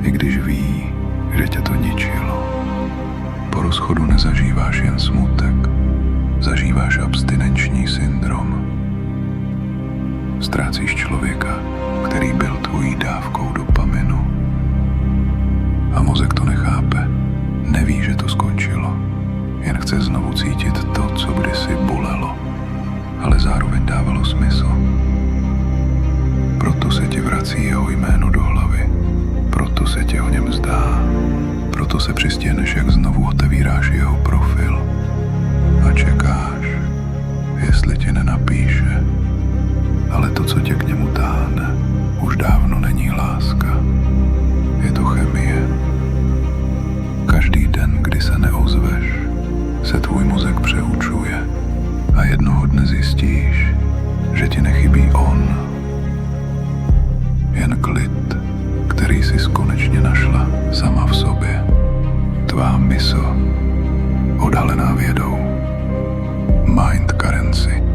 i když ví, že tě to ničilo. Po rozchodu nezažíváš jen smutek, zažíváš abstinenční syndrom. Ztrácíš člověka, který byl tvojí dávkou dopaminu. A mozek to nechápe, neví, že to skončilo. Jen chce znovu cítit to, co kdysi bolelo, ale zároveň dávalo smysl. Proto se ti vrací jeho jméno do hlavy, proto se tě o něm zdá, proto se přistěhneš, jak znovu otevíráš jeho profil a čekáš, jestli ti nenapíše. Ale to, co tě k němu táhne, už dávno není láska, je to chemie. Každý den, kdy se neozveš, se tvůj mozek přeučuje a jednoho dne zjistíš, že ti nechybí on. Jen klid, který jsi konečně našla sama v sobě. Tvá mysl, odhalená vědou. Mind currency.